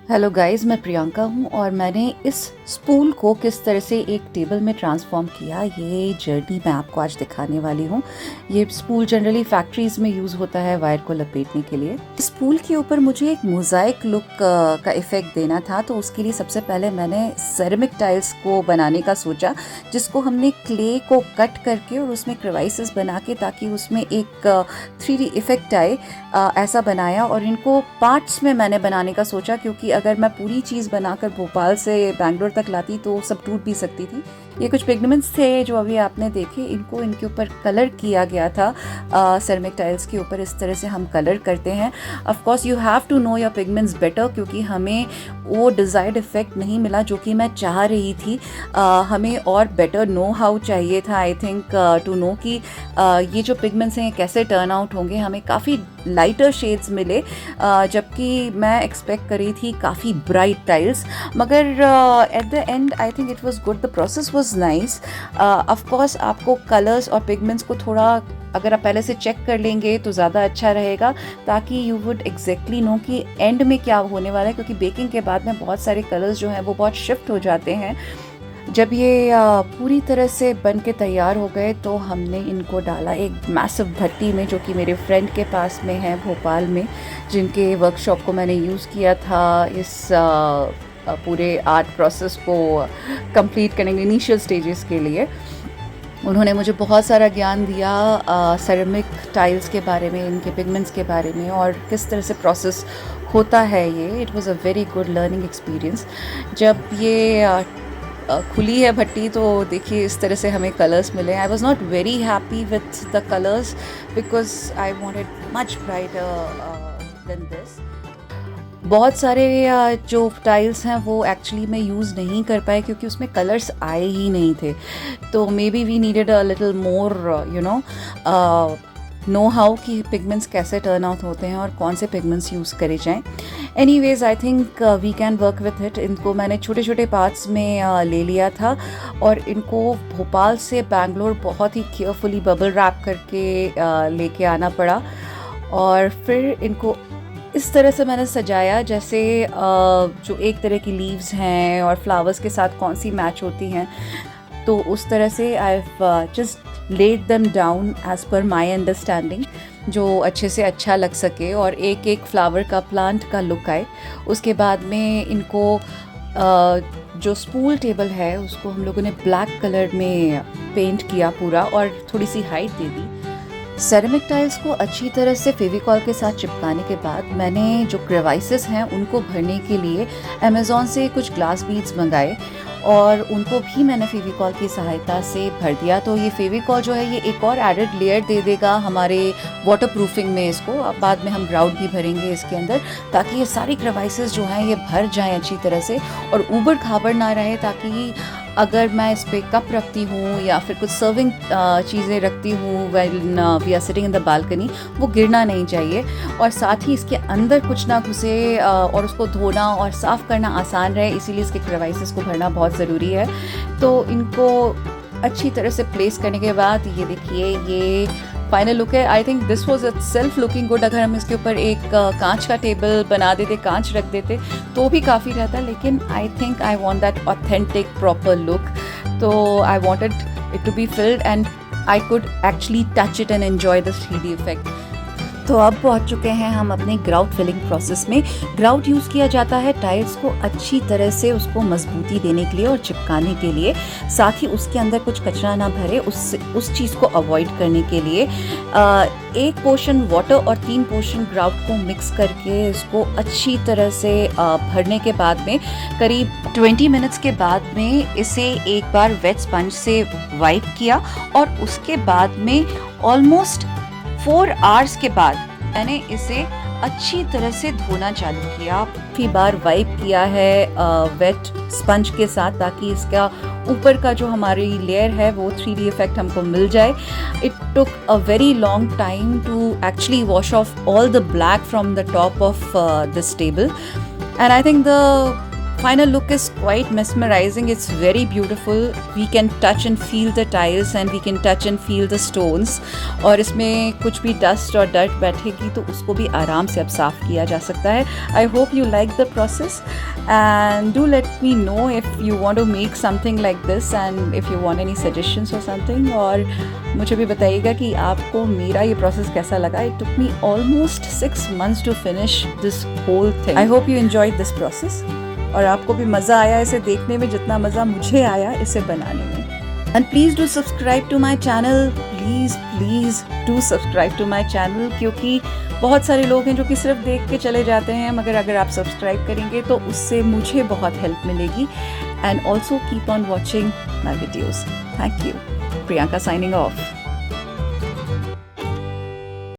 Hello guys, मैं प्रियंका हूँ और मैंने इस स्पूल को किस तरह से एक टेबल में ट्रांसफॉर्म किया, ये जर्नी मैं आपको आज दिखाने वाली हूँ। ये स्पूल जनरली फैक्ट्रीज़ में यूज़ होता है वायर को लपेटने के लिए। स्पूल के ऊपर मुझे एक मोज़ाइक लुक का इफ़ेक्ट देना था, तो उसके लिए सबसे पहले मैंने सेरेमिक टाइल्स को बनाने का सोचा, जिसको हमने क्ले को कट करके और उसमें क्रेवाइसेस बना के, ताकि उसमें एक 3D इफ़ेक्ट आए, ऐसा बनाया। और इनको पार्ट्स में मैंने बनाने का सोचा, क्योंकि अगर मैं पूरी चीज़ बनाकर भोपाल से बेंगलोर तक लाती तो सब टूट भी सकती थी। ये कुछ पिगमेंट्स थे जो अभी आपने देखे, इनके ऊपर कलर किया गया था। सेरेमिक टाइल्स के ऊपर इस तरह से हम कलर करते हैं। Of course you have to know your pigments better, क्योंकि हमें वो डिज़ायर्ड इफेक्ट नहीं मिला जो कि मैं चाह रही थी। हमें और बेटर नो हाउ चाहिए था, आई थिंक, टू नो कि ये जो पिगमेंट्स हैं कैसे टर्न आउट होंगे। हमें काफ़ी लाइटर शेड्स मिले, जबकि मैं एक्सपेक्ट कर रही थी काफ़ी ब्राइट टाइल्स। मगर at the end I think it was good, the process was nice. Of course आपको कलर्स और पिगमेंट्स को थोड़ा, अगर आप पहले से चेक कर लेंगे तो ज़्यादा अच्छा रहेगा, ताकि यू वुड एग्जैक्टली नो कि एंड में क्या होने वाला है। क्योंकि बेकिंग के बाद में बहुत सारे कलर्स जो हैं वो बहुत शिफ्ट हो जाते हैं। जब ये पूरी तरह से बन के तैयार हो गए तो हमने इनको डाला एक मैसिव भट्टी में, जो कि मेरे फ्रेंड के पास में है भोपाल में, जिनके वर्कशॉप को मैंने यूज़ किया था इस पूरे आर्ट प्रोसेस को कंप्लीट करने के इनिशियल स्टेजेस के लिए। उन्होंने मुझे बहुत सारा ज्ञान दिया सेरेमिक टाइल्स के बारे में, इनके पिगमेंट्स के बारे में, और किस तरह से प्रोसेस होता है ये। It was a very good learning experience. जब ये खुली है भट्टी तो देखिए इस तरह से हमें कलर्स मिले। I was not very happy with the colours, because I wanted much brighter then this. बहुत सारे जो टाइल्स हैं वो एक्चुअली मैं यूज़ नहीं कर पाए, क्योंकि उसमें कलर्स आए ही नहीं थे। तो maybe we needed a little more know how कि पिगमेंट्स कैसे टर्न आउट होते हैं और कौन से पिगमेंट्स यूज़ करे जाएं। Anyways I think we can work with it. इनको मैंने छोटे छोटे पार्ट्स में ले लिया था, और इनको भोपाल से बैंगलोर बहुत ही केयरफुली बबल रैप करके लेके आना पड़ा। और फिर इनको इस तरह से मैंने सजाया, जैसे जो एक तरह की लीव्स हैं और फ्लावर्स के साथ कौन सी मैच होती हैं, तो उस तरह से I just laid them down as per my understanding, जो अच्छे से अच्छा लग सके और एक एक फ्लावर का, प्लांट का लुक आए। उसके बाद में इनको जो स्पूल टेबल है उसको हम लोगों ने ब्लैक कलर में पेंट किया पूरा, और थोड़ी सी हाइट दे दी। सेरेमिक टाइल्स को अच्छी तरह से फेविकॉल के साथ चिपकाने के बाद मैंने जो क्रेवाइसेस हैं उनको भरने के लिए अमेज़ॉन से कुछ ग्लास बीड्स मंगाए, और उनको भी मैंने फेविकॉल की सहायता से भर दिया। तो ये फेविकॉल जो है ये एक और एडेड लेयर दे देगा हमारे वाटर प्रूफिंग में इसको। अब बाद में हम ग्राउट भी भरेंगे इसके अंदर, ताकि ये सारी क्रेवाइसेस जो हैं ये भर जाएं अच्छी तरह से और ऊबड़ खाबड़ ना रहे, ताकि अगर मैं इस पर कप रखती हूँ या फिर कुछ सर्विंग चीज़ें रखती हूँ when we are sitting in the balcony, वो गिरना नहीं चाहिए। और साथ ही इसके अंदर कुछ ना घुसे और उसको धोना और साफ़ करना आसान रहे, इसीलिए इसके क्रेवाइसेस को भरना बहुत ज़रूरी है। तो इनको अच्छी तरह से प्लेस करने के बाद ये देखिए ये फाइनल लुक है। I think this was self looking good. अगर हम इसके ऊपर एक कांच का टेबल बना देते, कांच रख देते तो भी काफ़ी रहता, लेकिन I think I want that authentic proper look. तो I wanted it to be filled and I could actually touch it and enjoy the 3D effect. तो अब पहुंच चुके हैं हम अपने ग्राउट फिलिंग प्रोसेस में। ग्राउट यूज़ किया जाता है टाइल्स को अच्छी तरह से उसको मजबूती देने के लिए और चिपकाने के लिए, साथ ही उसके अंदर कुछ कचरा ना भरे उस चीज़ को अवॉइड करने के लिए। एक पोर्शन वाटर और 3 पोर्शन ग्राउट को मिक्स करके इसको अच्छी तरह से भरने के बाद में करीब 20 मिनट्स के बाद में इसे एक बार वेट स्पंज से वाइप किया, और उसके बाद में ऑलमोस्ट 4 आवर्स के बाद मैंने इसे अच्छी तरह से धोना चालू किया। काफ़ी बार वाइप किया है वेट स्पंज के साथ, ताकि इसका ऊपर का जो हमारी लेयर है वो 3D इफेक्ट हमको मिल जाए। It took a very long time to actually wash off all the black from the top of this table, and I think the Final look is quite mesmerizing. It's very beautiful. We can touch and feel the tiles and we can touch and feel the stones. और इसमें कुछ भी dust और dirt बैठेगी तो उसको भी आराम से अब साफ़ किया जा सकता है. I hope you like the process and do let me know if you want to make something like this and if you want any suggestions or something. और मुझे भी बताइएगा कि आपको मेरा ये process कैसा लगा. It took me almost 6 months to finish this whole thing. I hope you enjoyed this process. और आपको भी मज़ा आया इसे देखने में जितना मज़ा मुझे आया इसे बनाने में. And please do subscribe to my channel. Please do subscribe to my channel, क्योंकि बहुत सारे लोग हैं जो कि सिर्फ देख के चले जाते हैं, मगर अगर आप सब्सक्राइब करेंगे तो उससे मुझे बहुत हेल्प मिलेगी. And also keep on watching my videos. Thank you. Priyanka signing off.